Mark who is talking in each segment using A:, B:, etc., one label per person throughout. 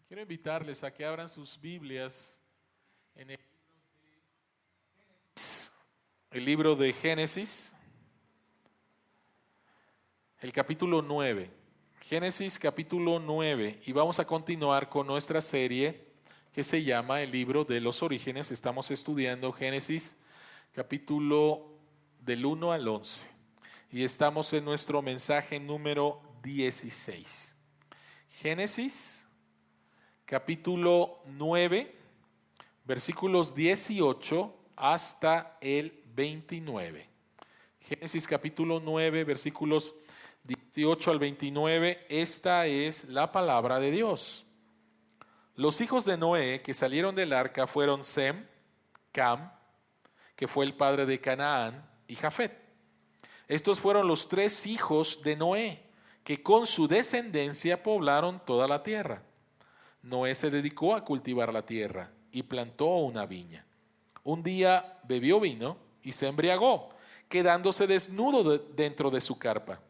A: Quiero invitarles a que abran sus Biblias en el libro de Génesis, el capítulo 9. Génesis capítulo 9, y vamos a continuar con nuestra serie que se llama el libro de los orígenes. Estamos estudiando Génesis capítulo del 1 al 11 y estamos en nuestro mensaje número 16. Génesis capítulo 9, versículos 18 hasta el 29. Génesis capítulo 9, versículos 18 al 29, esta es la palabra de Dios. Los hijos de Noé que salieron del arca fueron Sem, Cam, que fue el padre de Canaán, y Jafet. Estos fueron los tres hijos de Noé, que con su descendencia poblaron toda la tierra. Noé se dedicó a cultivar la tierra y plantó una viña. Un día bebió vino y se embriagó, quedándose desnudo dentro de su carpa.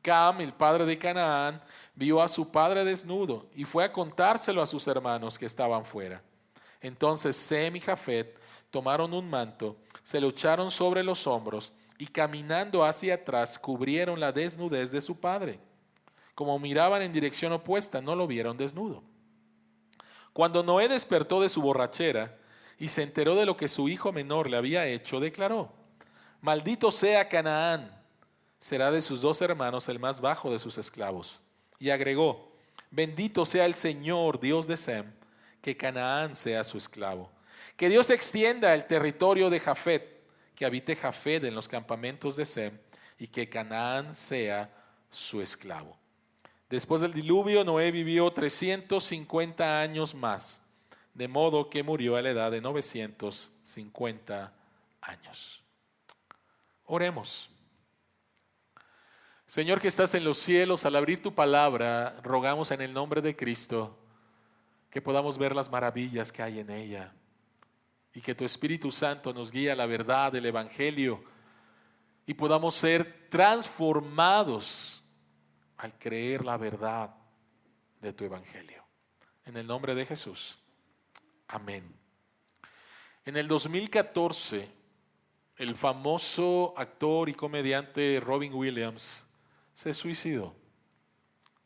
A: Cam, el padre de Canaán, vio a su padre desnudo y fue a contárselo a sus hermanos que estaban fuera. Entonces Sem y Jafet tomaron un manto, se lo echaron sobre los hombros y caminando hacia atrás cubrieron la desnudez de su padre. Como miraban en dirección opuesta, no lo vieron desnudo. Cuando Noé despertó de su borrachera y se enteró de lo que su hijo menor le había hecho, declaró: maldito sea Canaán, será de sus dos hermanos el más bajo de sus esclavos. Y agregó: bendito sea el Señor, Dios de Sem, que Canaán sea su esclavo. Que Dios extienda el territorio de Jafet, que habite Jafet en los campamentos de Sem, y que Canaán sea su esclavo. Después del diluvio, Noé vivió 350 años más, de modo que murió a la edad de 950 años. Oremos. Señor que estás en los cielos, al abrir tu palabra, rogamos en el nombre de Cristo que podamos ver las maravillas que hay en ella y que tu Espíritu Santo nos guíe a la verdad del Evangelio y podamos ser transformados al creer la verdad de tu Evangelio. En el nombre de Jesús. Amén. En el 2014, el famoso actor y comediante Robin Williams se suicidó.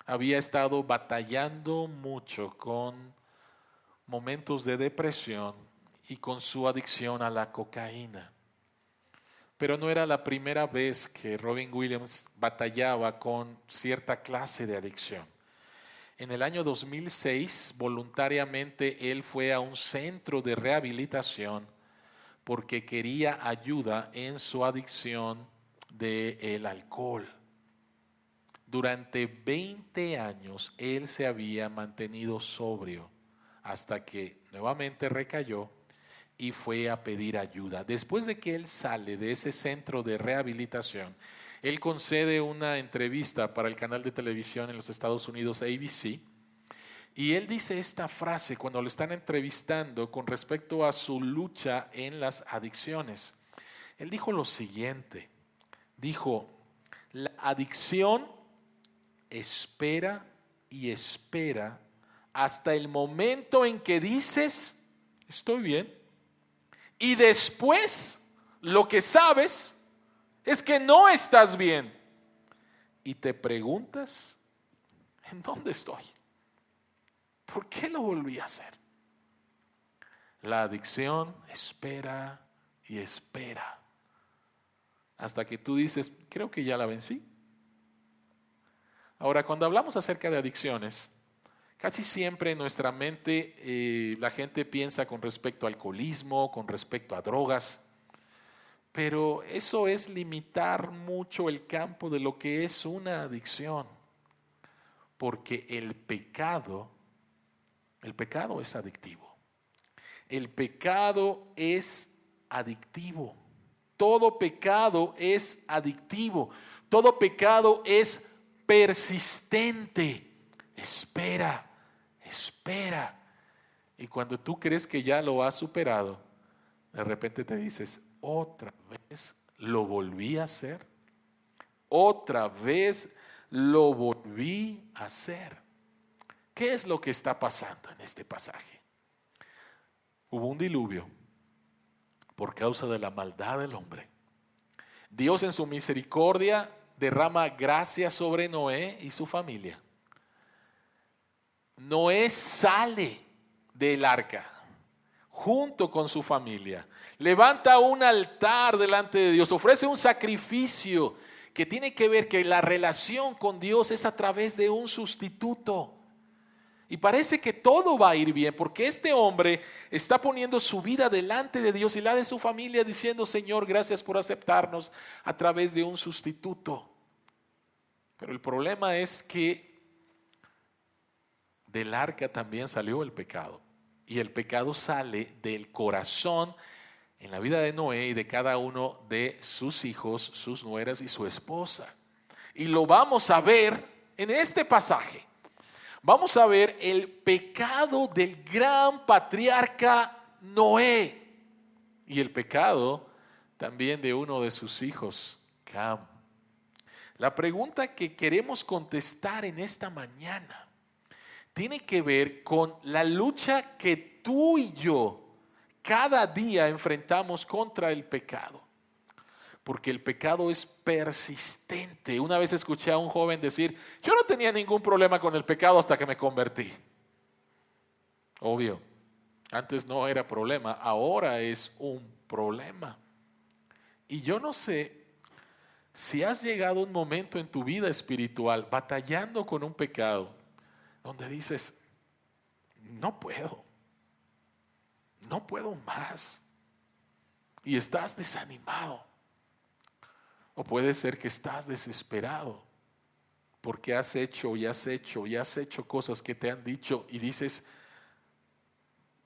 A: Había estado batallando mucho con momentos de depresión y con su adicción a la cocaína. Pero no era la primera vez que Robin Williams batallaba con cierta clase de adicción. En el año 2006, voluntariamente, él fue a un centro de rehabilitación porque quería ayuda en su adicción del alcohol. Durante 20 años, él se había mantenido sobrio hasta que nuevamente recayó y fue a pedir ayuda. Después de que él sale de ese centro de rehabilitación, él concede una entrevista para el canal de televisión en los Estados Unidos, ABC, y él dice esta frase cuando lo están entrevistando con respecto a su lucha en las adicciones. Él dijo lo siguiente, dijo: la adicción espera y espera hasta el momento en que dices, estoy bien. Y después lo que sabes es que no estás bien. Y te preguntas, ¿en dónde estoy? ¿Por qué lo volví a hacer? La adicción espera y espera hasta que tú dices, creo que ya la vencí. Ahora, cuando hablamos acerca de adicciones, casi siempre en nuestra mente la gente piensa con respecto al alcoholismo, con respecto a drogas, pero eso es limitar mucho el campo de lo que es una adicción, porque el pecado es adictivo. El pecado es adictivo. Todo pecado es adictivo. Todo pecado es persistente. Espera. Y cuando tú crees que ya lo has superado, de repente te dices, otra vez lo volví a hacer. Otra vez lo volví a hacer. ¿Qué es lo que está pasando en este pasaje? Hubo un diluvio por causa de la maldad del hombre. Dios en su misericordia derrama gracia sobre Noé y su familia. Noé sale del arca junto con su familia, levanta un altar delante de Dios, ofrece un sacrificio que tiene que ver que la relación con Dios es a través de un sustituto. Y parece que todo va a ir bien porque este hombre está poniendo su vida delante de Dios y la de su familia diciendo: Señor, gracias por aceptarnos a través de un sustituto. Pero el problema es que del arca también salió el pecado. Y el pecado sale del corazón en la vida de Noé y de cada uno de sus hijos, sus nueras y su esposa. Y lo vamos a ver en este pasaje. Vamos a ver el pecado del gran patriarca Noé y el pecado también de uno de sus hijos, Cam. La pregunta que queremos contestar en esta mañana tiene que ver con la lucha que tú y yo cada día enfrentamos contra el pecado. Porque el pecado es persistente. Una vez escuché a un joven decir: yo no tenía ningún problema con el pecado hasta que me convertí. Obvio, antes no era problema, ahora es un problema. Y yo no sé si has llegado a un momento en tu vida espiritual batallando con un pecado donde dices: no puedo más. Y estás desanimado. O puede ser que estás desesperado porque has hecho cosas que te han dicho y dices: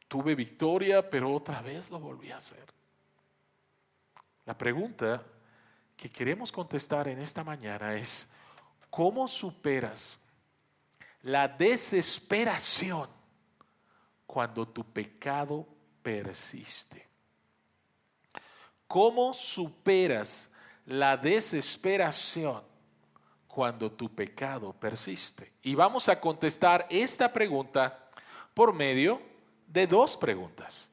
A: tuve victoria, pero otra vez lo volví a hacer. La pregunta que queremos contestar en esta mañana es: ¿cómo superas la desesperación cuando tu pecado persiste? ¿Cómo superas la desesperación cuando tu pecado persiste? Y vamos a contestar esta pregunta por medio de dos preguntas.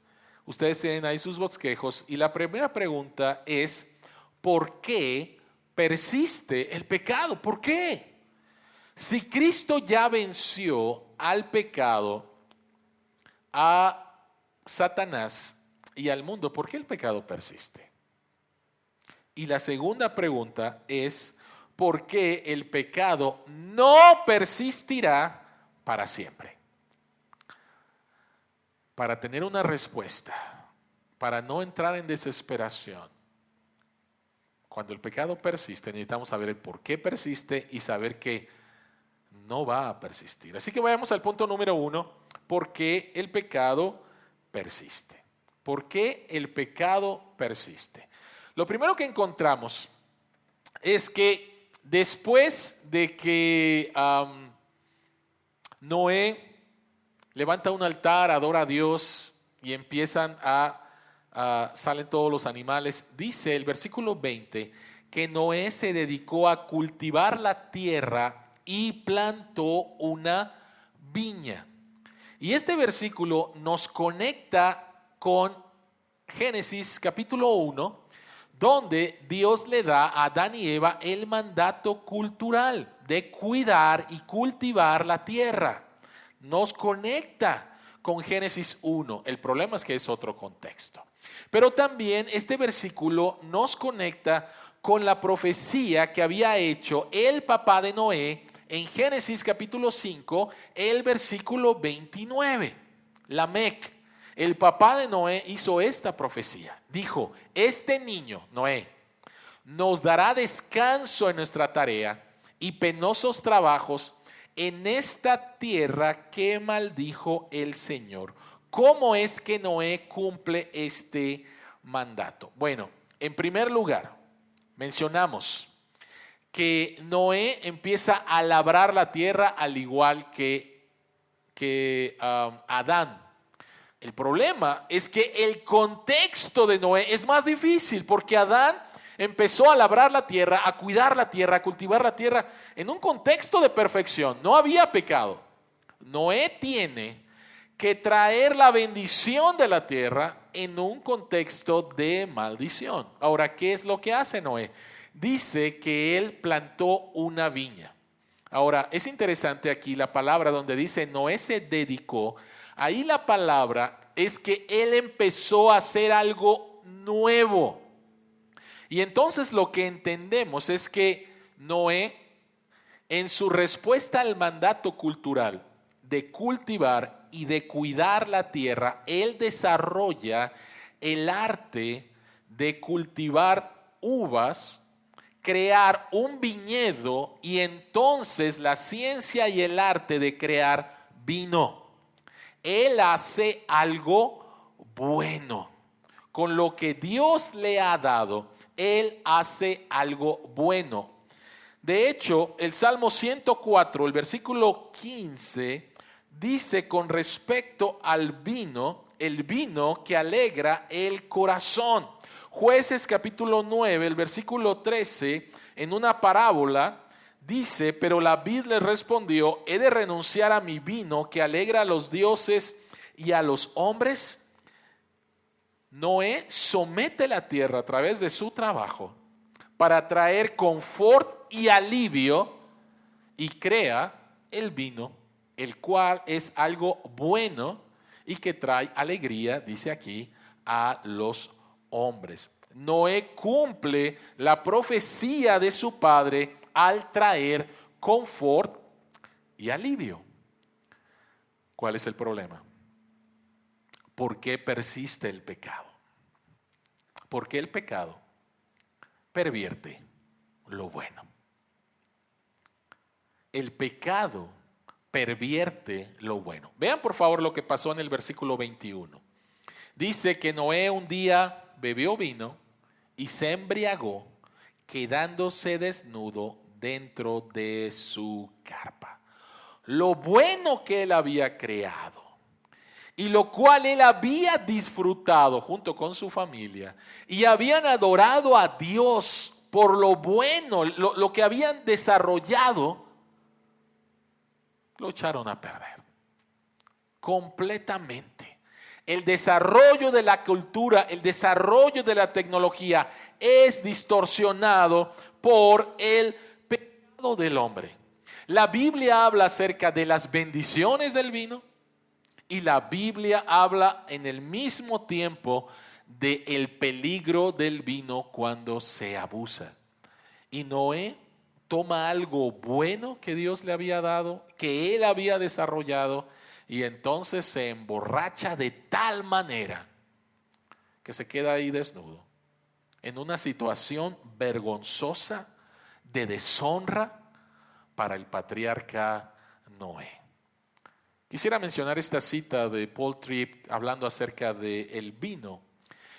A: Ustedes tienen ahí sus bosquejos y la primera pregunta es: ¿por qué persiste el pecado? ¿Por qué? Si Cristo ya venció al pecado, a Satanás y al mundo, ¿por qué el pecado persiste? Y la segunda pregunta es: ¿por qué el pecado no persistirá para siempre? Para tener una respuesta, para no entrar en desesperación, cuando el pecado persiste, necesitamos saber el por qué persiste y saber que no va a persistir. Así que vayamos al punto número 1: ¿por qué el pecado persiste? ¿Por qué el pecado persiste? Lo primero que encontramos es que después de que Noé levanta un altar, adora a Dios y empiezan salen todos los animales, dice el versículo 20 que Noé se dedicó a cultivar la tierra y plantó una viña. Y este versículo nos conecta con Génesis capítulo 1, donde Dios le da a Adán y Eva el mandato cultural de cuidar y cultivar la tierra. Nos conecta con Génesis 1. El problema es que es otro contexto. Pero también este versículo nos conecta con la profecía que había hecho el papá de Noé en Génesis capítulo 5, el versículo 29. Lamec, el papá de Noé, hizo esta profecía. Dijo: este niño, Noé, nos dará descanso en nuestra tarea y penosos trabajos en esta tierra que maldijo el Señor. ¿Cómo es que Noé cumple este mandato? Bueno, en primer lugar, mencionamos que Noé empieza a labrar la tierra al igual que Adán. El problema es que el contexto de Noé es más difícil porque Adán empezó a labrar la tierra, a cuidar la tierra, a cultivar la tierra en un contexto de perfección. No había pecado. Noé tiene que traer la bendición de la tierra en un contexto de maldición. Ahora, ¿qué es lo que hace Noé? Dice que él plantó una viña. Ahora, es interesante aquí la palabra donde dice Noé se dedicó. Ahí la palabra es que él empezó a hacer algo nuevo. Y entonces lo que entendemos es que Noé, en su respuesta al mandato cultural de cultivar y de cuidar la tierra, él desarrolla el arte de cultivar uvas, crear un viñedo y entonces la ciencia y el arte de crear vino. Él hace algo bueno. Con lo que Dios le ha dado, él hace algo bueno. De hecho, el Salmo 104, el versículo 15, dice con respecto al vino, el vino que alegra el corazón. Jueces capítulo 9, el versículo 13, en una parábola, dice, pero la vid le respondió, ¿he de renunciar a mi vino que alegra a los dioses y a los hombres? Noé somete la tierra a través de su trabajo para traer confort y alivio y crea el vino, el cual es algo bueno y que trae alegría, dice aquí, a los hombres. Noé cumple la profecía de su padre al traer confort y alivio. ¿Cuál es el problema? ¿Por qué persiste el pecado? Porque el pecado pervierte lo bueno. El pecado pervierte lo bueno. Vean por favor lo que pasó en el versículo 21. Dice que Noé un día bebió vino y se embriagó, quedándose desnudo dentro de su carpa. Lo bueno que él había creado y lo cual él había disfrutado junto con su familia y habían adorado a Dios por lo bueno, lo que habían desarrollado, lo echaron a perder completamente. El desarrollo de la cultura, el desarrollo de la tecnología es distorsionado por el pecado del hombre. La Biblia habla acerca de las bendiciones del vino y la Biblia habla en el mismo tiempo del peligro del vino cuando se abusa. Y Noé toma algo bueno que Dios le había dado, que él había desarrollado, y entonces se emborracha de tal manera que se queda ahí desnudo, en una situación vergonzosa de deshonra para el patriarca Noé. Quisiera mencionar esta cita de Paul Tripp hablando acerca del vino.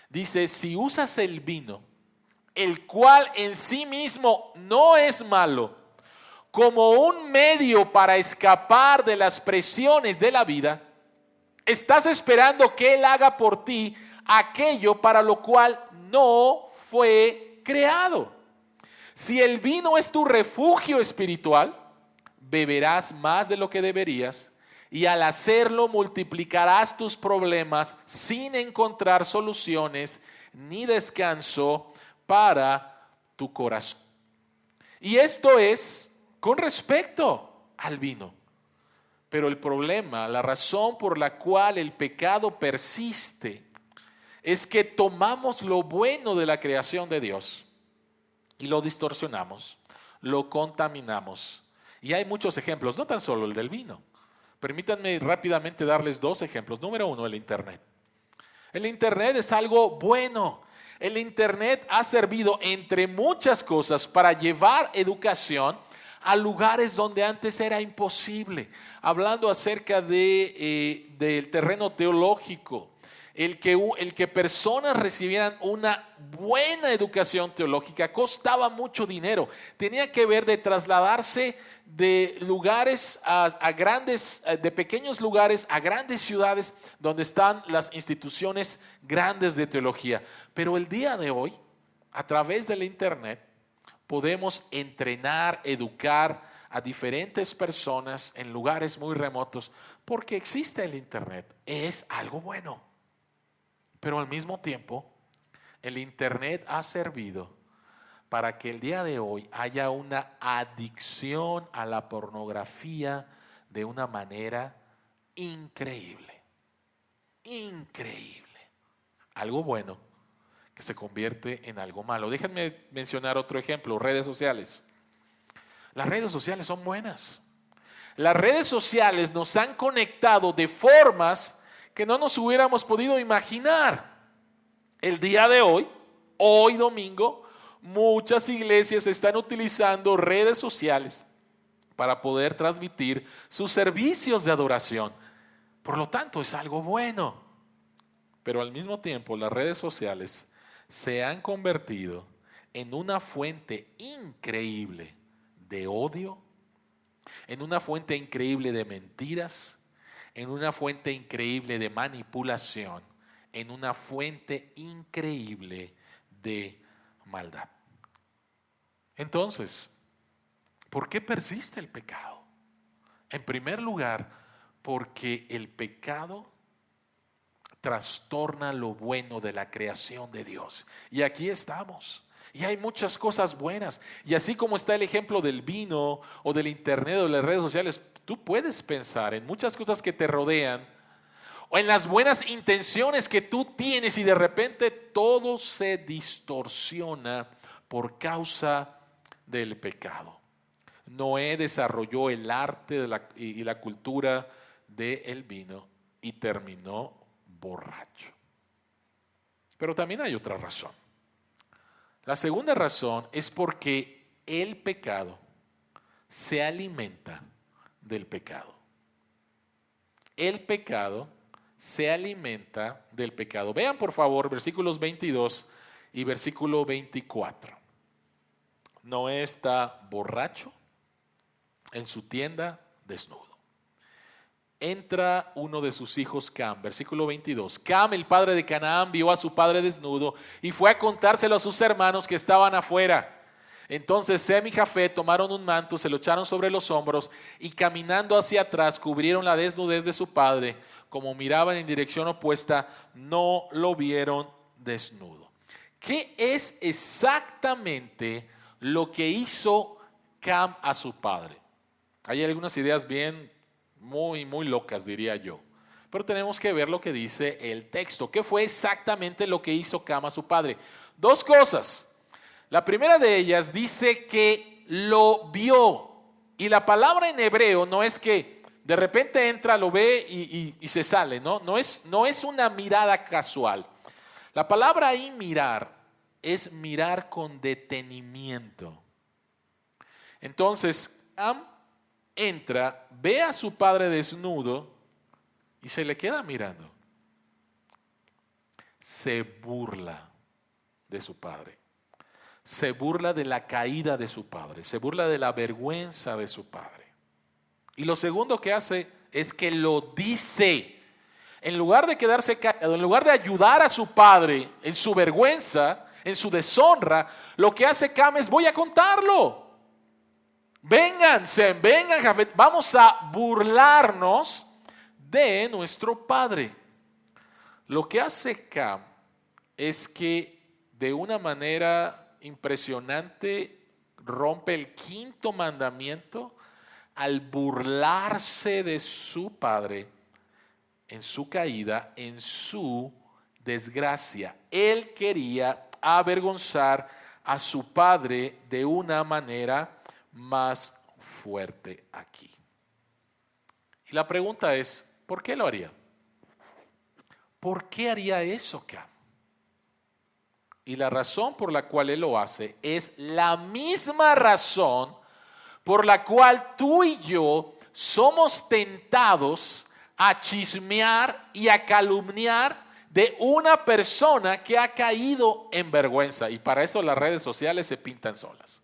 A: Dice, si usas el vino, el cual en sí mismo no es malo, como un medio para escapar de las presiones de la vida, estás esperando que Él haga por ti aquello para lo cual no fue creado. Si el vino es tu refugio espiritual, beberás más de lo que deberías y al hacerlo multiplicarás tus problemas sin encontrar soluciones ni descanso para tu corazón. Y esto es con respecto al vino. Pero el problema, la razón por la cual el pecado persiste, es que tomamos lo bueno de la creación de Dios y lo distorsionamos, lo contaminamos. Y hay muchos ejemplos, no tan solo el del vino. Permítanme rápidamente darles dos ejemplos. Número uno, el Internet. El Internet es algo bueno. El Internet ha servido, entre muchas cosas, para llevar educación a lugares donde antes era imposible. Hablando acerca del terreno teológico, el que personas recibieran una buena educación teológica costaba mucho dinero. Tenía que ver de trasladarse de lugares a grandes, de pequeños lugares a grandes ciudades donde están las instituciones grandes de teología. Pero el día de hoy, a través del Internet, podemos entrenar, educar a diferentes personas en lugares muy remotos porque existe el Internet. Es algo bueno. Pero al mismo tiempo, el Internet ha servido para que el día de hoy haya una adicción a la pornografía de una manera increíble. Increíble. Algo bueno que se convierte en algo malo. Déjenme mencionar otro ejemplo, redes sociales. Las redes sociales son buenas. Las redes sociales nos han conectado de formas que no nos hubiéramos podido imaginar. El día de hoy domingo, muchas iglesias están utilizando redes sociales para poder transmitir sus servicios de adoración. Por lo tanto, es algo bueno. Pero al mismo tiempo, las redes sociales se han convertido en una fuente increíble de odio, en una fuente increíble de mentiras, en una fuente increíble de manipulación, en una fuente increíble de maldad. Entonces, ¿por qué persiste el pecado? En primer lugar, porque el pecado trastorna lo bueno de la creación de Dios. Y aquí estamos. Y hay muchas cosas buenas. Y así como está el ejemplo del vino o del internet o de las redes sociales, tú puedes pensar en muchas cosas que te rodean o en las buenas intenciones que tú tienes y de repente todo se distorsiona por causa del pecado. Noé desarrolló el arte y la cultura del vino y terminó borracho. Pero también hay otra razón. La segunda razón es porque el pecado se alimenta del pecado. El pecado se alimenta del pecado. Vean por favor versículos 22 y versículo 24. Noé está borracho en su tienda desnudo. Entra uno de sus hijos Cam, versículo 22. Cam, el padre de Canaán, vio a su padre desnudo y fue a contárselo a sus hermanos que estaban afuera. Entonces Sem y Jafet tomaron un manto, se lo echaron sobre los hombros y caminando hacia atrás cubrieron la desnudez de su padre. Como miraban en dirección opuesta, no lo vieron desnudo. ¿Qué es exactamente lo que hizo Cam a su padre? Hay algunas ideas muy locas, diría yo. Pero tenemos que ver lo que dice el texto. ¿Qué fue exactamente lo que hizo Cam a su padre? Dos cosas. La primera de ellas dice que lo vio. Y la palabra en hebreo no es que de repente entra, lo ve y se sale, ¿no? No es una mirada casual. La palabra ahí mirar es mirar con detenimiento. Entonces, Cam entra, ve a su padre desnudo y se le queda mirando. Se burla de su padre. Se burla de la caída de su padre. Se burla de la vergüenza de su padre. Y lo segundo que hace es que lo dice. En lugar de quedarse callado, en lugar de ayudar a su padre en su vergüenza, en su deshonra, lo que hace Cam es: voy a contarlo. Vengan, Sem, vengan, Jafet, vamos a burlarnos de nuestro padre. Lo que hace Cam es que de una manera impresionante rompe el quinto mandamiento al burlarse de su padre en su caída, en su desgracia. Él quería avergonzar a su padre de una manera más fuerte aquí. Y la pregunta es: ¿por qué lo haría? ¿Por qué haría eso, Cam? Y la razón por la cual él lo hace es la misma razón por la cual tú y yo somos tentados a chismear y a calumniar de una persona que ha caído en vergüenza. Y para eso las redes sociales se pintan solas.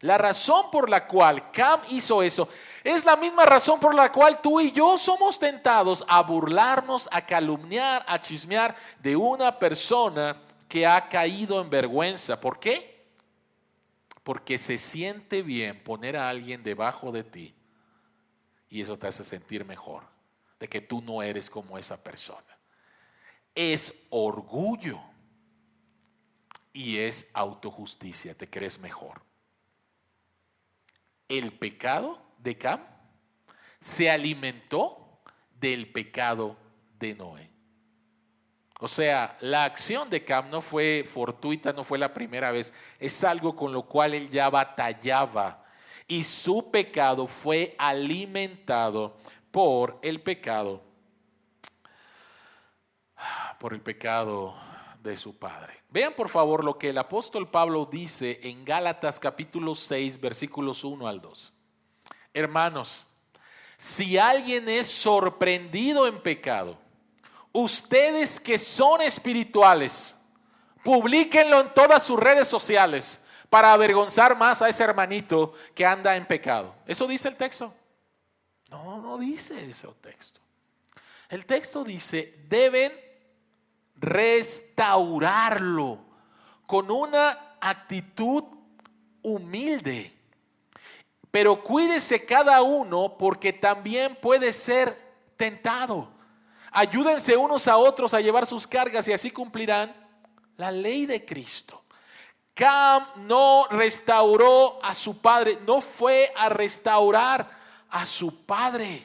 A: La razón por la cual Cam hizo eso es la misma razón por la cual tú y yo somos tentados a burlarnos, a calumniar, a chismear de una persona que ha caído en vergüenza. ¿Por qué? porque se siente bien poner a alguien debajo de ti y eso te hace sentir mejor, de que tú no eres como esa persona. Es orgullo y es autojusticia, te crees mejor. El pecado de Cam se alimentó del pecado de Noé. O sea, la acción de Cam no fue fortuita, no fue la primera vez. Es algo con lo cual él ya batallaba. Y su pecado fue alimentado por el pecado de su padre. Vean por favor lo que el apóstol Pablo dice en Gálatas capítulo 6, versículos 1 al 2. Hermanos, si alguien es sorprendido en pecado, ustedes que son espirituales, publíquenlo en todas sus redes sociales para avergonzar más a ese hermanito que anda en pecado. ¿Eso dice el texto? No, no dice ese texto. El texto dice, deben restaurarlo con una actitud humilde. Pero cuídese cada uno porque también puede ser tentado. Ayúdense unos a otros a llevar sus cargas y así cumplirán la ley de Cristo. Cam no restauró a su padre, no fue a restaurar a su padre.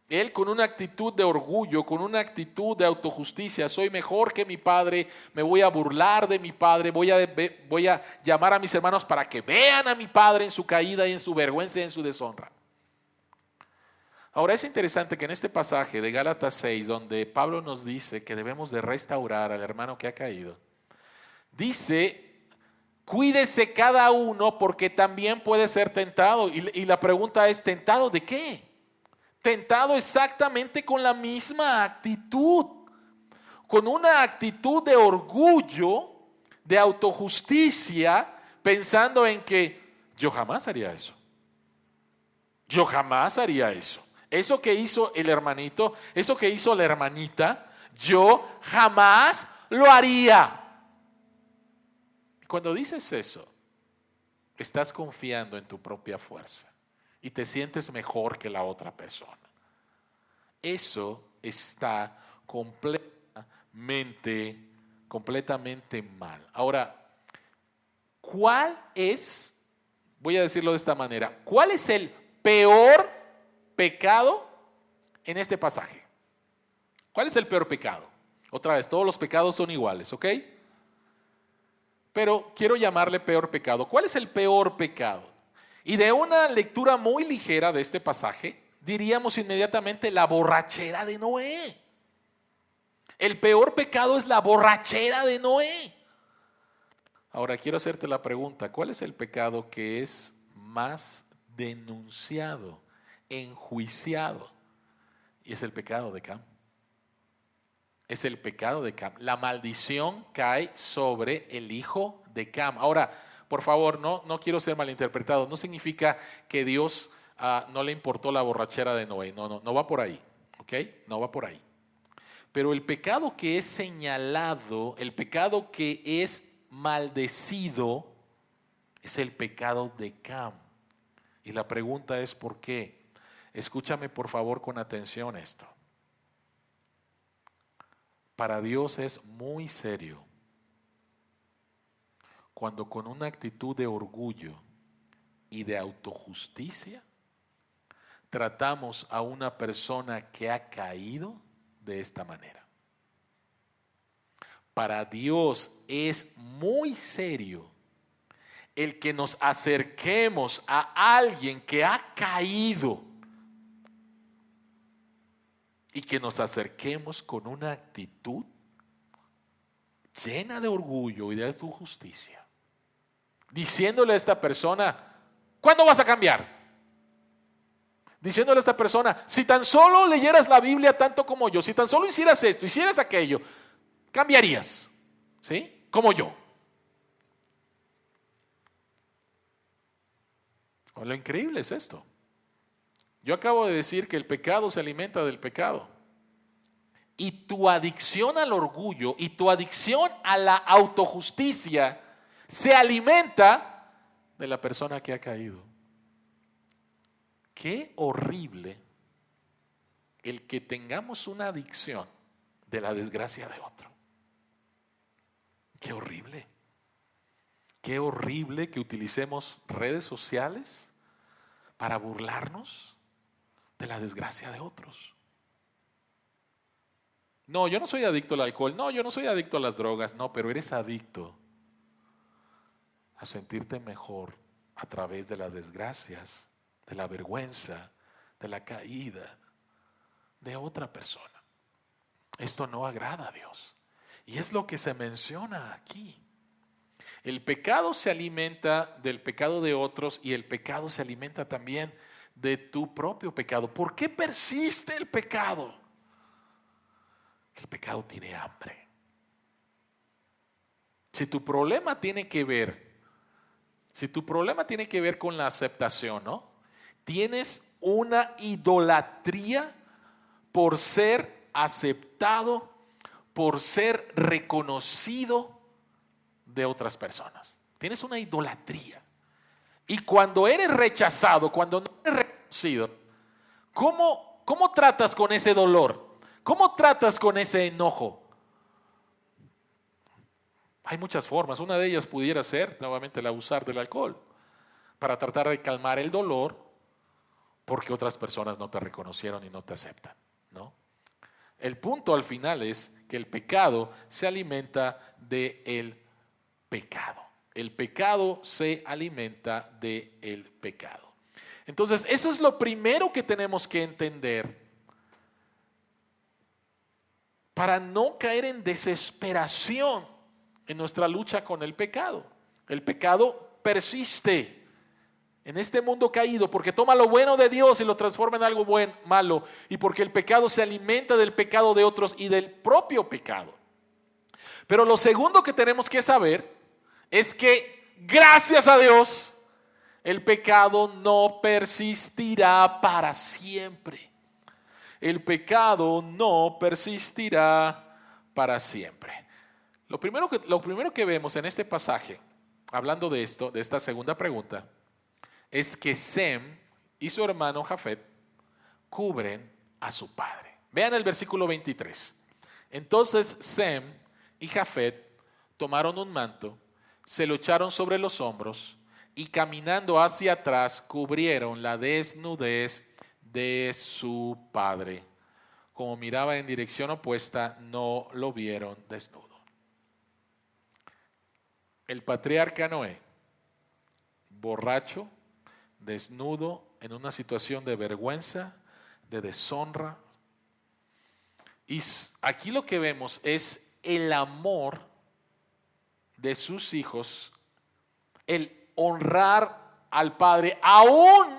A: Él con una actitud de orgullo, con una actitud de autojusticia, soy mejor que mi padre, me voy a burlar de mi padre, voy a llamar a mis hermanos para que vean a mi padre en su caída y en su vergüenza y en su deshonra. Ahora es interesante que en este pasaje de Gálatas 6, donde Pablo nos dice que debemos de restaurar al hermano que ha caído, dice, cuídese cada uno porque también puede ser tentado. Y la pregunta es, ¿tentado de qué? Tentado exactamente con la misma actitud, con una actitud de orgullo, de autojusticia, pensando en que yo jamás haría eso. Yo jamás haría eso. Eso que hizo el hermanito, eso que hizo la hermanita, yo jamás lo haría. Cuando dices eso, estás confiando en tu propia fuerza y te sientes mejor que la otra persona. Eso está completamente mal. Ahora, voy a decirlo de esta manera, ¿cuál es el peor pecado en este pasaje? ¿Cuál es el peor pecado? Otra vez, todos los pecados son iguales, ¿ok? Pero quiero llamarle peor pecado. ¿Cuál es el peor pecado? Y de una lectura muy ligera de este pasaje, diríamos inmediatamente la borrachera de Noé. El peor pecado es la borrachera de Noé. Ahora quiero hacerte la pregunta, ¿cuál es el pecado que es más denunciado, enjuiciado? Y es el pecado de Cam. Es el pecado de Cam. La maldición cae sobre el hijo de Cam. Ahora, por favor, no quiero ser malinterpretado. No significa que Dios no le importó la borrachera de Noé. No va por ahí. ¿Ok? No va por ahí. Pero el pecado que es señalado, el pecado que es maldecido, es el pecado de Cam. Y la pregunta es ¿por qué? Escúchame por favor con atención esto. Para Dios es muy serio cuando con una actitud de orgullo y de autojusticia tratamos a una persona que ha caído de esta manera. Para Dios es muy serio el que nos acerquemos a alguien que ha caído y que nos acerquemos con una actitud llena de orgullo y de tu justicia, diciéndole a esta persona, ¿cuándo vas a cambiar? Diciéndole a esta persona, si tan solo leyeras la Biblia tanto como yo, si tan solo hicieras esto, hicieras aquello, cambiarías, ¿sí? Como yo. Lo increíble es esto. Yo acabo de decir que el pecado se alimenta del pecado. Y tu adicción al orgullo y tu adicción a la autojusticia se alimenta de la persona que ha caído. Qué horrible el que tengamos una adicción de la desgracia de otro. Qué horrible. Qué horrible que utilicemos redes sociales para burlarnos de la desgracia de otros. No, yo no soy adicto al alcohol. No, yo no soy adicto a las drogas. No, pero eres adicto a sentirte mejor a través de las desgracias, de la vergüenza, de la caída de otra persona. Esto no agrada a Dios. Y es lo que se menciona aquí. El pecado se alimenta del pecado de otros y el pecado se alimenta también de tu propio pecado. ¿Por qué persiste el pecado? El pecado tiene hambre. Si tu problema tiene que ver con la aceptación, ¿no? Tienes una idolatría por ser aceptado, por ser reconocido de otras personas. Tienes una idolatría. Y cuando eres rechazado, cuando no eres reconocido, ¿cómo tratas con ese dolor? ¿Cómo tratas con ese enojo? Hay muchas formas. Una de ellas pudiera ser nuevamente el abusar del alcohol para tratar de calmar el dolor porque otras personas no te reconocieron y no te aceptan, ¿no? El punto al final es que el pecado se alimenta del pecado. El pecado se alimenta del pecado. Entonces, eso es lo primero que tenemos que entender para no caer en desesperación en nuestra lucha con el pecado. El pecado persiste en este mundo caído porque toma lo bueno de Dios y lo transforma en algo malo, y porque el pecado se alimenta del pecado de otros y del propio pecado. Pero lo segundo que tenemos que saber es que, gracias a Dios, el pecado no persistirá para siempre. El pecado no persistirá para siempre. Lo primero que vemos en este pasaje, hablando de esto, de esta segunda pregunta, es que Sem y su hermano Jafet cubren a su padre. Vean el versículo 23. Entonces Sem y Jafet tomaron un manto, se lo echaron sobre los hombros y caminando hacia atrás cubrieron la desnudez de su padre. Como miraba en dirección opuesta, no lo vieron desnudo. El patriarca Noé, borracho, desnudo, en una situación de vergüenza, de deshonra. Y aquí lo que vemos es el amor de sus hijos, el honrar al padre, aún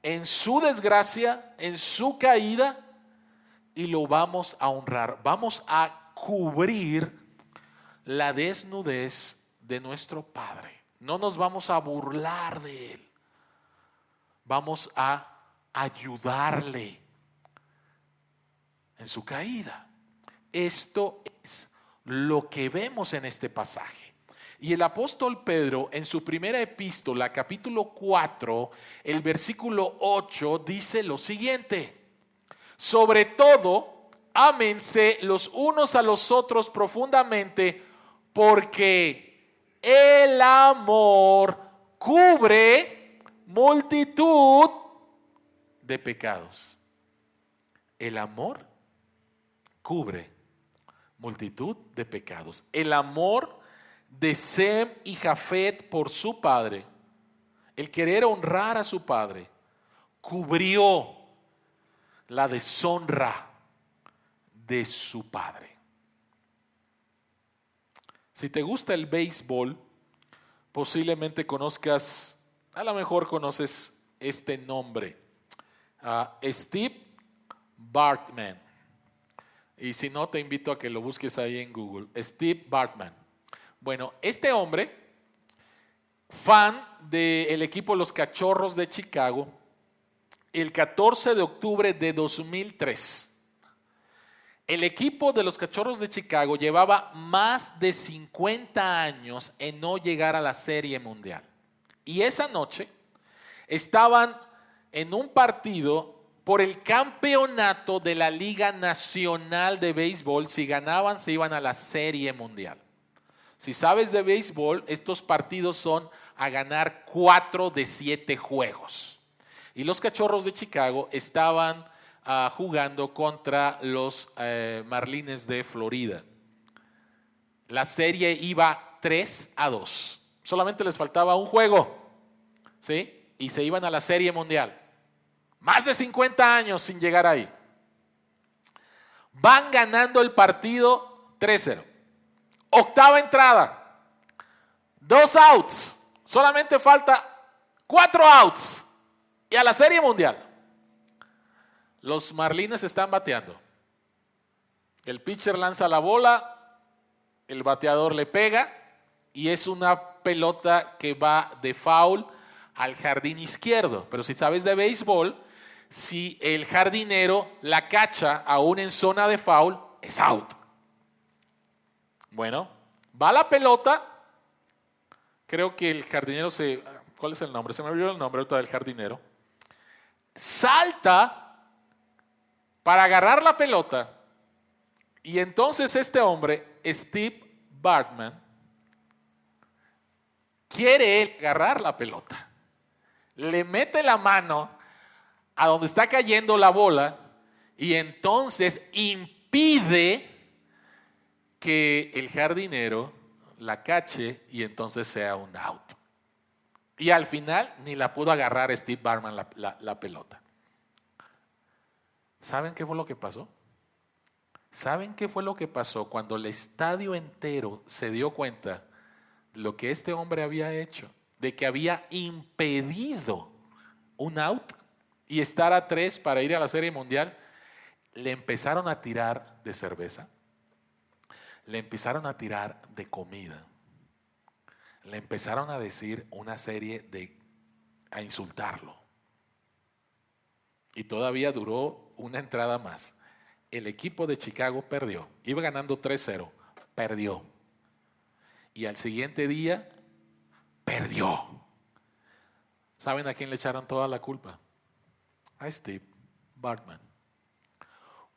A: en su desgracia, en su caída, y lo vamos a honrar. Vamos a cubrir la desnudez de nuestro padre. No nos vamos a burlar de él. Vamos a ayudarle en su caída. Esto es lo que vemos en este pasaje. Y el apóstol Pedro, en su primera epístola, capítulo 4, el versículo 8, dice lo siguiente: sobre todo, ámense los unos a los otros profundamente, porque el amor cubre multitud de pecados. El amor cubre multitud de pecados. El amor de Sem y Jafet por su padre, el querer honrar a su padre, cubrió la deshonra de su padre. Si te gusta el béisbol, posiblemente conozcas, a lo mejor conoces este nombre, Steve Bartman. Y si no, te invito a que lo busques ahí en Google, Steve Bartman. Bueno, este hombre, fan del equipo Los Cachorros de Chicago, el 14 de octubre de 2003, El equipo de los Cachorros de Chicago llevaba más de 50 años en no llegar a la Serie Mundial. Y esa noche estaban en un partido por el campeonato de la Liga Nacional de Béisbol. Si ganaban, se iban a la Serie Mundial. Si sabes de béisbol, estos partidos son a ganar 4 de 7 juegos. Y los Cachorros de Chicago estaban jugando contra los Marlins de Florida. La serie iba 3-2. Solamente les faltaba un juego, ¿sí? Y se iban a la Serie Mundial. Más de 50 años sin llegar ahí. Van ganando el partido 3-0. Octava entrada. 2 outs. Solamente falta 4 outs. Y a la Serie Mundial. Los Marlins están bateando. El pitcher lanza la bola, el bateador le pega y es una pelota que va de foul al jardín izquierdo. Pero si sabes de béisbol, si el jardinero la cacha aún en zona de foul, es out. Bueno, va la pelota. Creo que el jardinero ¿cuál es el nombre? Se me olvidó el nombre ahorita del jardinero. Salta para agarrar la pelota y entonces este hombre, Steve Bartman, quiere agarrar la pelota. Le mete la mano a donde está cayendo la bola y entonces impide que el jardinero la cache y entonces sea un out. Y al final ni la pudo agarrar Steve Bartman la pelota. ¿Saben qué fue lo que pasó? ¿Saben qué fue lo que pasó cuando el estadio entero se dio cuenta de lo que este hombre había hecho? De que había impedido un out y estar a 3 para ir a la Serie Mundial. Le empezaron a tirar de cerveza. Le empezaron a tirar de comida. Le empezaron a decir una serie a insultarlo. Y todavía duró una entrada más. El equipo de Chicago perdió. Iba ganando 3-0. Perdió. Y al siguiente día, perdió. ¿Saben a quién le echaron toda la culpa? A Steve Bartman.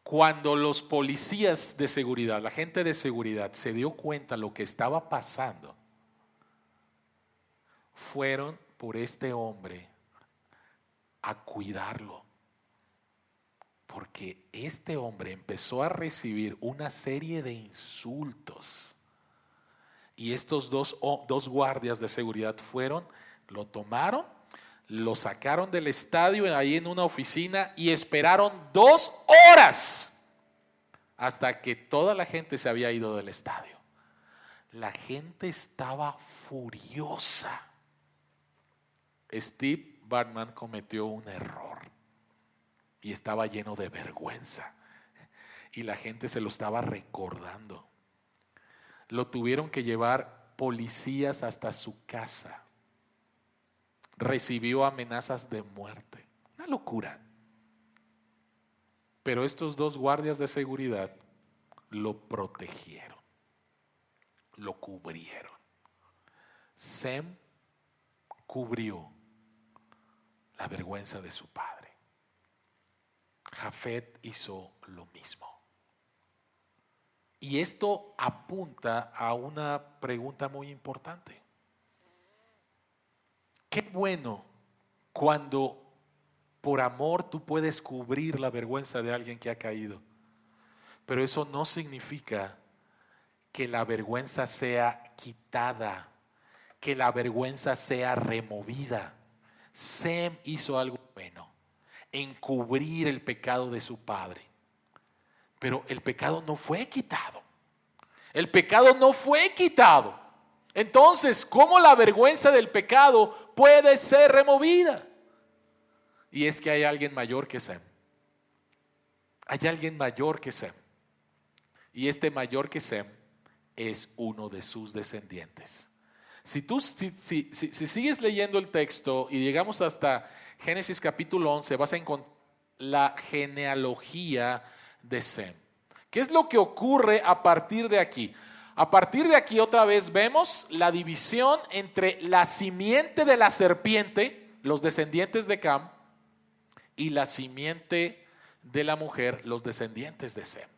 A: Cuando los policías de seguridad, la gente de seguridad, se dio cuenta de lo que estaba pasando, fueron por este hombre a cuidarlo. Porque este hombre empezó a recibir una serie de insultos. Y estos dos guardias de seguridad lo tomaron, lo sacaron del estadio ahí en una oficina y esperaron 2 horas hasta que toda la gente se había ido del estadio. La gente estaba furiosa. Steve Bartman cometió un error. Y estaba lleno de vergüenza. Y la gente se lo estaba recordando. Lo tuvieron que llevar policías hasta su casa. Recibió amenazas de muerte. Una locura. Pero estos 2 guardias de seguridad lo protegieron. Lo cubrieron. Sem cubrió la vergüenza de su padre. Jafet hizo lo mismo. Y esto apunta a una pregunta muy importante. Qué bueno cuando por amor tú puedes cubrir la vergüenza de alguien que ha caído. Pero eso no significa que la vergüenza sea quitada, que la vergüenza sea removida. Sem hizo algo bueno. Encubrir el pecado de su padre. Pero el pecado no fue quitado. El pecado no fue quitado. Entonces, ¿cómo la vergüenza del pecado puede ser removida? Y es que hay alguien mayor que Sem. Hay alguien mayor que Sem. Y este mayor que Sem es uno de sus descendientes. Si sigues leyendo el texto y llegamos hasta Génesis capítulo 11, vas a encontrar la genealogía de Sem, ¿Qué es lo que ocurre a partir de aquí? A partir de aquí otra vez vemos la división entre la simiente de la serpiente, los descendientes de Cam, y la simiente de la mujer, los descendientes de Sem.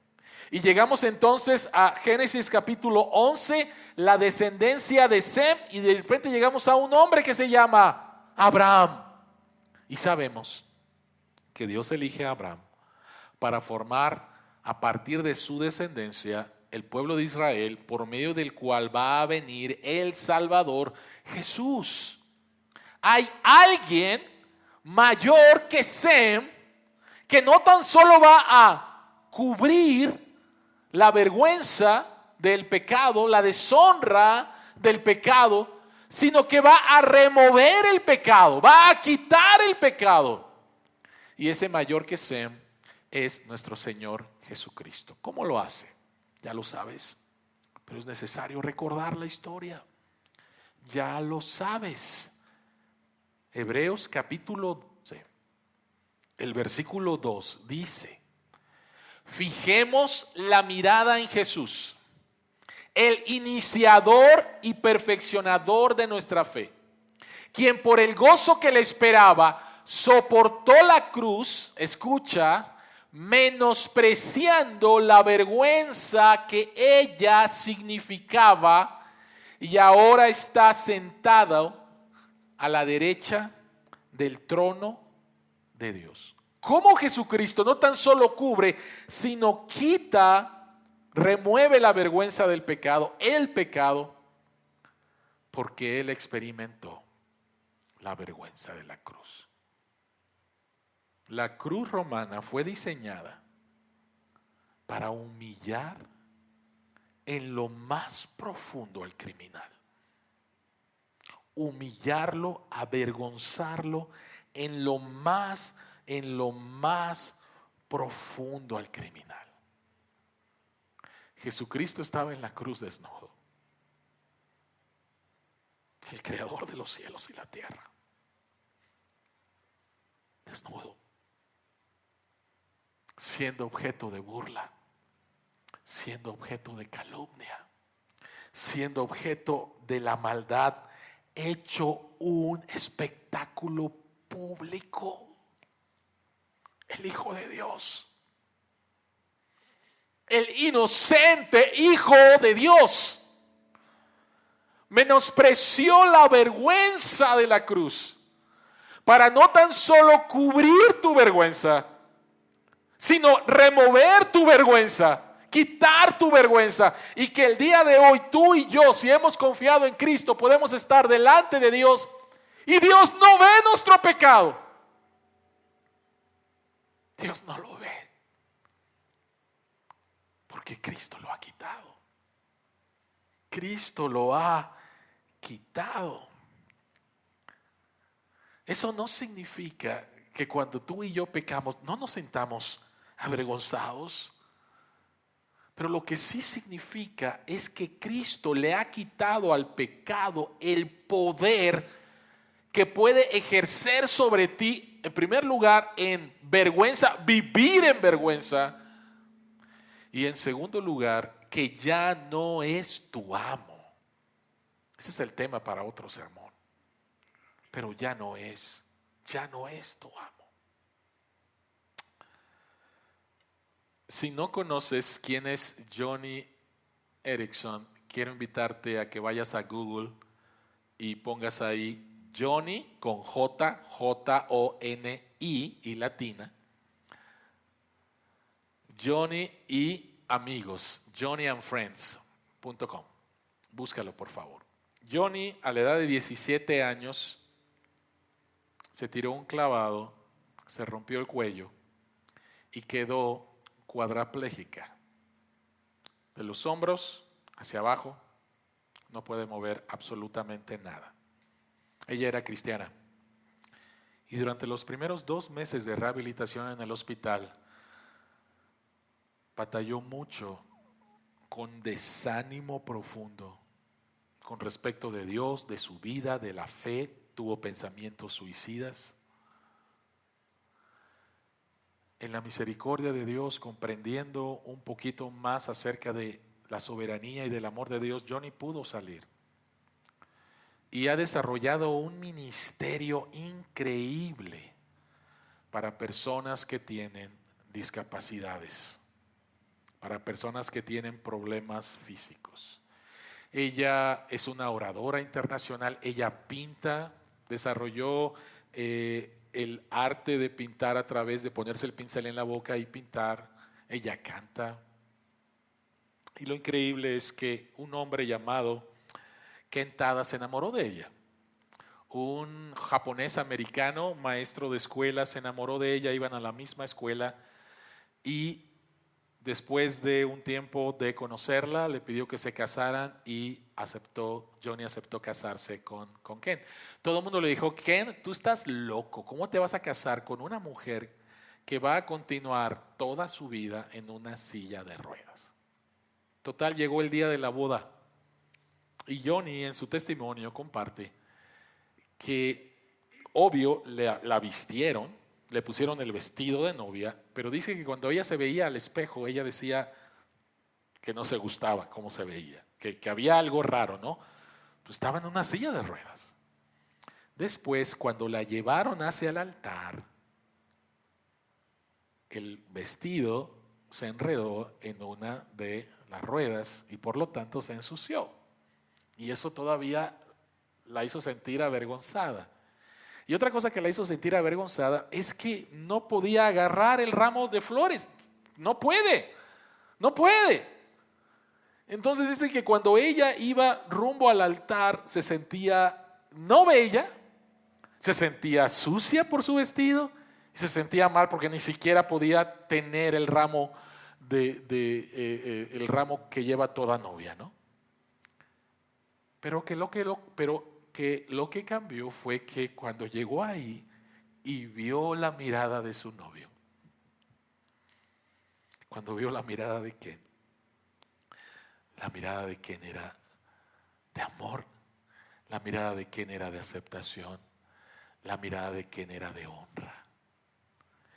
A: Y llegamos entonces a Génesis capítulo 11, la descendencia de Sem, y de repente llegamos a un hombre que se llama Abraham. Y sabemos que Dios elige a Abraham para formar a partir de su descendencia el pueblo de Israel, por medio del cual va a venir el Salvador, Jesús. Hay alguien mayor que Sem, que no tan solo va a cubrir la vergüenza del pecado, la deshonra del pecado, sino que va a remover el pecado, va a quitar el pecado. Y ese mayor que Sem es nuestro Señor Jesucristo. ¿Cómo lo hace? Ya lo sabes, pero es necesario recordar la historia. Ya lo sabes. Hebreos capítulo 12, el versículo 2 dice: fijemos la mirada en Jesús, el iniciador y perfeccionador de nuestra fe, quien por el gozo que le esperaba soportó la cruz, escucha, menospreciando la vergüenza que ella significaba, y ahora está sentado a la derecha del trono de Dios. ¿Cómo Jesucristo no tan solo cubre, sino quita, remueve la vergüenza del pecado, el pecado? Porque Él experimentó la vergüenza de la cruz. La cruz romana fue diseñada para humillar en lo más profundo al criminal. Humillarlo, avergonzarlo en lo más profundo al criminal. Jesucristo estaba en la cruz desnudo. El creador de los cielos y la tierra. Desnudo. Siendo objeto de burla, siendo objeto de calumnia, siendo objeto de la maldad, hecho un espectáculo público. El Hijo de Dios, el inocente Hijo de Dios, menospreció la vergüenza de la cruz para no tan solo cubrir tu vergüenza, sino remover tu vergüenza, quitar tu vergüenza, y que el día de hoy tú y yo, si hemos confiado en Cristo, podemos estar delante de Dios y Dios no ve nuestro pecado. Dios no lo ve porque Cristo lo ha quitado. Cristo lo ha quitado. Eso no significa que cuando tú y yo pecamos no nos sintamos avergonzados, pero lo que sí significa es que Cristo le ha quitado al pecado el poder que puede ejercer sobre ti, en primer lugar, en vergüenza, vivir en vergüenza, y en segundo lugar, que ya no es tu amo. Ese es el tema para otro sermón. Pero ya no es tu amo. Si no conoces quién es Joni Eareckson, quiero invitarte a que vayas a Google y pongas ahí Joni con J, J-O-N-I y latina. Joni y amigos, joniandfriends.com. Búscalo, por favor. Joni, a la edad de 17 años, se tiró un clavado, se rompió el cuello y quedó cuadraplégica. De los hombros hacia abajo, no puede mover absolutamente nada. Ella era cristiana. Y durante los primeros 2 meses de rehabilitación en el hospital, batalló mucho con desánimo profundo con respecto de Dios, de su vida, de la fe. Tuvo pensamientos suicidas. en la misericordia de Dios, comprendiendo un poquito más acerca de la soberanía y del amor de Dios, Johnny pudo salir. Y ha desarrollado un ministerio increíble para personas que tienen discapacidades, para personas que tienen problemas físicos. Ella es una oradora internacional, ella pinta, desarrolló el arte de pintar a través de ponerse el pincel en la boca y pintar. Ella canta. Y lo increíble es que un hombre llamado Ken Tada se enamoró de ella. Un japonés americano, maestro de escuela, se enamoró de ella, iban a la misma escuela y después de un tiempo de conocerla, le pidió que se casaran y Johnny aceptó casarse con Ken. Todo el mundo le dijo: Ken, tú estás loco, ¿cómo te vas a casar con una mujer que va a continuar toda su vida en una silla de ruedas? Total, llegó el día de la boda y Johnny en su testimonio comparte que obvio la vistieron, le pusieron el vestido de novia, pero dice que cuando ella se veía al espejo, ella decía que no se gustaba cómo se veía, que había algo raro, ¿no? Pues estaba en una silla de ruedas. Después, cuando la llevaron hacia el altar, el vestido se enredó en una de las ruedas y por lo tanto se ensució. Y eso todavía la hizo sentir avergonzada. Y otra cosa que la hizo sentir avergonzada es que no podía agarrar el ramo de flores. No puede. Entonces dice que cuando ella iba rumbo al altar se sentía no bella, se sentía sucia por su vestido y se sentía mal porque ni siquiera podía tener el ramo el ramo que lleva toda novia, ¿no? Pero lo que cambió fue que cuando llegó ahí y vio la mirada de su novio, cuando vio la mirada de Ken, la mirada de Ken era de amor, la mirada de Ken era de aceptación, la mirada de Ken era de honra.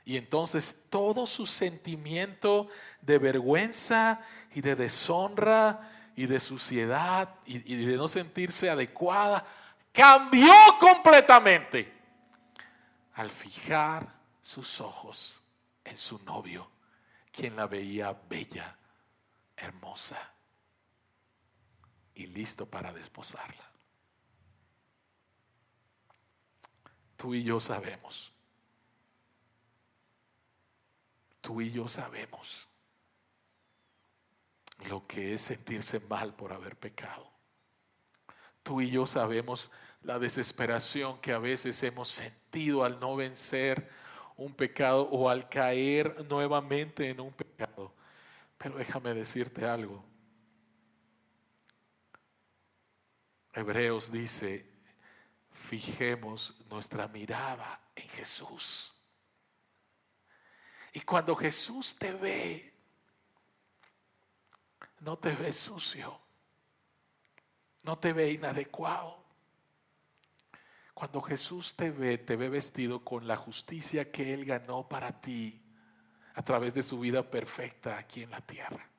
A: Y entonces todo su sentimiento de vergüenza y de deshonra y de suciedad y de no sentirse adecuada cambió completamente al fijar sus ojos en su novio, quien la veía bella, hermosa y listo para desposarla. Tú y yo sabemos lo que es sentirse mal por haber pecado. Tú y yo sabemos la desesperación que a veces hemos sentido al no vencer un pecado o al caer nuevamente en un pecado. Pero déjame decirte algo. Hebreos dice: fijemos nuestra mirada en Jesús. Y cuando Jesús te ve, no te ve sucio, no te ve inadecuado. Cuando Jesús te ve vestido con la justicia que Él ganó para ti a través de su vida perfecta aquí en la tierra.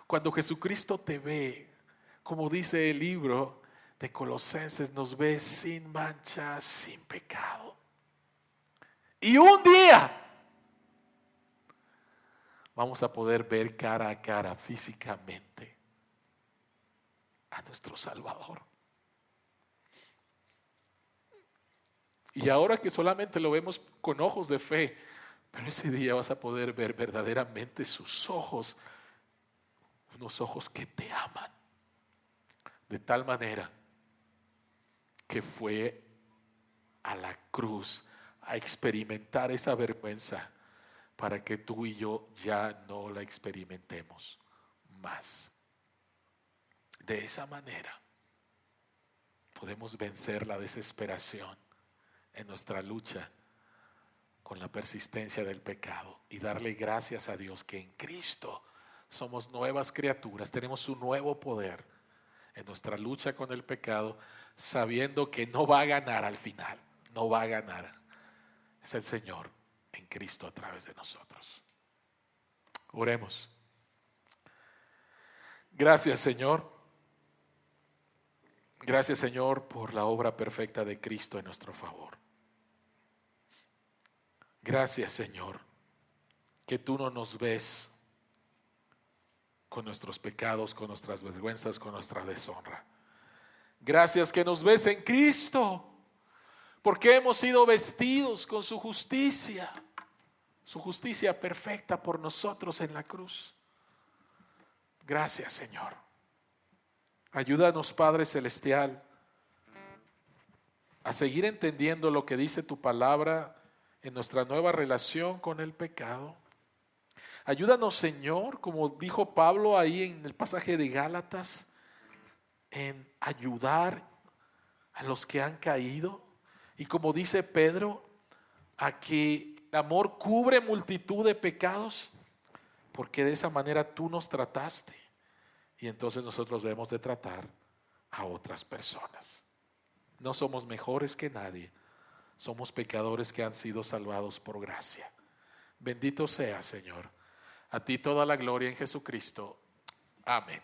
A: Cuando Jesucristo te ve, como dice el libro de Colosenses, nos ve sin mancha, sin pecado. Y un día vamos a poder ver cara a cara físicamente a nuestro Salvador. Y ahora que solamente lo vemos con ojos de fe, pero ese día vas a poder ver verdaderamente sus ojos, unos ojos que te aman, de tal manera que fue a la cruz a experimentar esa vergüenza para que tú y yo ya no la experimentemos más. De esa manera podemos vencer la desesperación en nuestra lucha con la persistencia del pecado y darle gracias a Dios que en Cristo somos nuevas criaturas, tenemos un nuevo poder en nuestra lucha con el pecado, sabiendo que no va a ganar al final, no va a ganar. Es el Señor en Cristo. Cristo a través de nosotros. Oremos. Gracias, Señor. Gracias, Señor, por la obra perfecta de Cristo en nuestro favor. Gracias, Señor, que tú no nos ves con nuestros pecados, con nuestras vergüenzas, con nuestra deshonra. Gracias que nos ves en Cristo, porque hemos sido vestidos con su justicia perfecta por nosotros en la cruz. Gracias, Señor. Ayúdanos, Padre Celestial, a seguir entendiendo lo que dice tu palabra en nuestra nueva relación con el pecado. Ayúdanos, Señor, como dijo Pablo ahí en el pasaje de Gálatas, en ayudar a los que han caído. Y como dice Pedro, a que el amor cubre multitud de pecados, porque de esa manera tú nos trataste. Y entonces nosotros debemos de tratar a otras personas. No somos mejores que nadie. Somos pecadores que han sido salvados por gracia. Bendito sea, Señor. A ti toda la gloria en Jesucristo. Amén.